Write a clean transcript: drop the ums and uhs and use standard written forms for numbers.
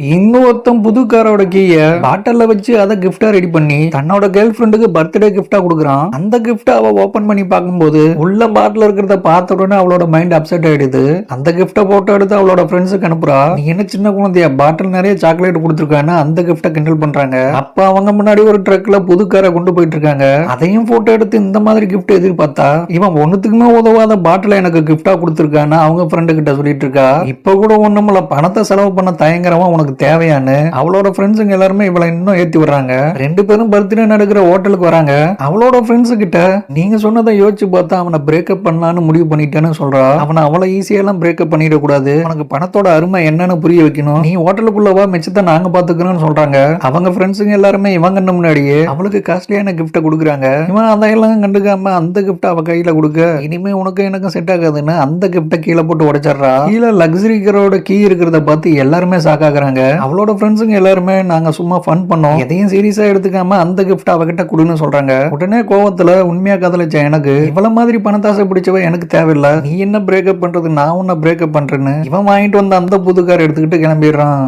இன்னொருத்தன் புது காரோட கீய பாட்டில்ல வச்சு அதை கிஃப்டா ரெடி பண்ணி தன்னோட கேர்ள் ஃப்ரெண்டுக்கு பர்த்டே கிஃப்டா கொடுக்குறான். அந்த கிஃப்ட் அவ ஓபன் பண்ணி பார்க்கும்போது உள்ள பாட்டில் இருக்கிறத பார்த்த உடனே அவளோட மைண்ட் அப்செட் ஆயிடுது. அந்த கிஃப்ட போட்டோ எடுத்து அவளோட ஃப்ரெண்ட்ஸுக்கு அனுப்புறா. நீ என்ன சின்ன குழந்தையா, பாட்டில் நிறைய சாக்லேட் கொடுத்துருக்கான்னு அந்த கிஃப்ட கிண்டல் பண்றாங்க. அப்ப அவங்க முன்னாடி ஒரு ட்ரக்ல புது காரை கொண்டு போயிட்டு இருக்காங்க. அதையும் போட்டோ எடுத்து இந்த மாதிரி கிஃப்ட் எதிர்பார்த்தா இவன் ஒண்ணுத்துக்குமே உதவாத பாட்டில எனக்கு கிஃப்டா கொடுத்துருக்கான்னு அவங்க ஃப்ரெண்டு கிட்ட சொல்லிட்டு இருக்கா. இப்ப கூட ஒண்ணுமில்ல, பணத்தை செலவு பண்ண தயங்குறவன் உனக்கு தேவையானு அவளோட ஃப்ரெண்ட்ஸுங்க எல்லாருமே இவளை இன்னும் ஏத்தி விடுறாங்க. ரெண்டு பேரும் பர்த்டே நடக்கிற ஹோட்டலுக்கு வராங்க. அவளோட ஃப்ரெண்ட்ஸ் கிட்ட நீங்க சொன்னதை யோசிச்சு பார்த்தா அவனை பிரேக்கப் பண்ணலான்னு முடிவு பண்ணிட்டேன்னு சொல்றா. அவனை அவ்வளவு ஈஸியெல்லாம் பிரேக்கப் பண்ணிட கூடாது, உனக்கு பணத்தோட அருமை என்னன்னு புரிய வைக்கணும், நீ ஹோட்டலுக்குள்ளவா மிச்சத்தை நாங்க பாத்துக்கிறோம்னு சொல்றாங்க. அவங்க ஃப்ரெண்ட்ஸுங்க எல்லாருமே இவங்க முன்னாடியே அவளுக்கு காஸ்ட்லியான கிஃப்ட கொடுக்குறாங்க. இவன் அதையெல்லாம் கண்டுக்காம அந்த கிஃப்ட் அவ கையில கொடுக்க, இனிமே உனக்கு எனக்கும் செட் ஆகாதுன்னு அந்த கிஃப்ட கீழே போட்டு உடைச்சிடுறா. கீழே லக்ஸரி காரோட கீ இருக்கிறத பார்த்து எல்லாருமே சாக்காக்குறாங்க. அவளோட ஃப்ரெண்ட்ஸுங்க எல்லாருமே நாங்க சும்மா ஃபன் பண்ணோம், எதையும் சீரியஸா எடுத்துக்காம அந்த கிஃப்ட் அவகிட்ட கொடுன்னு சொல்றாங்க. உடனே கோவத்துல உண்மையா காதலிச்ச எனக்கு இவ்வளவு மாதிரி பணத்தாசை பிடிச்சவ எனக்கு தேவையில்லை, நீ என்ன பிரேக்கப் பண்றது, நான் உன்ன பிரேக்கப் பண்றேன்னு இவன் வாங்கிட்டு வந்த அந்த புது கார் எடுத்துக்கிட்டு கிளம்பிடுறான்.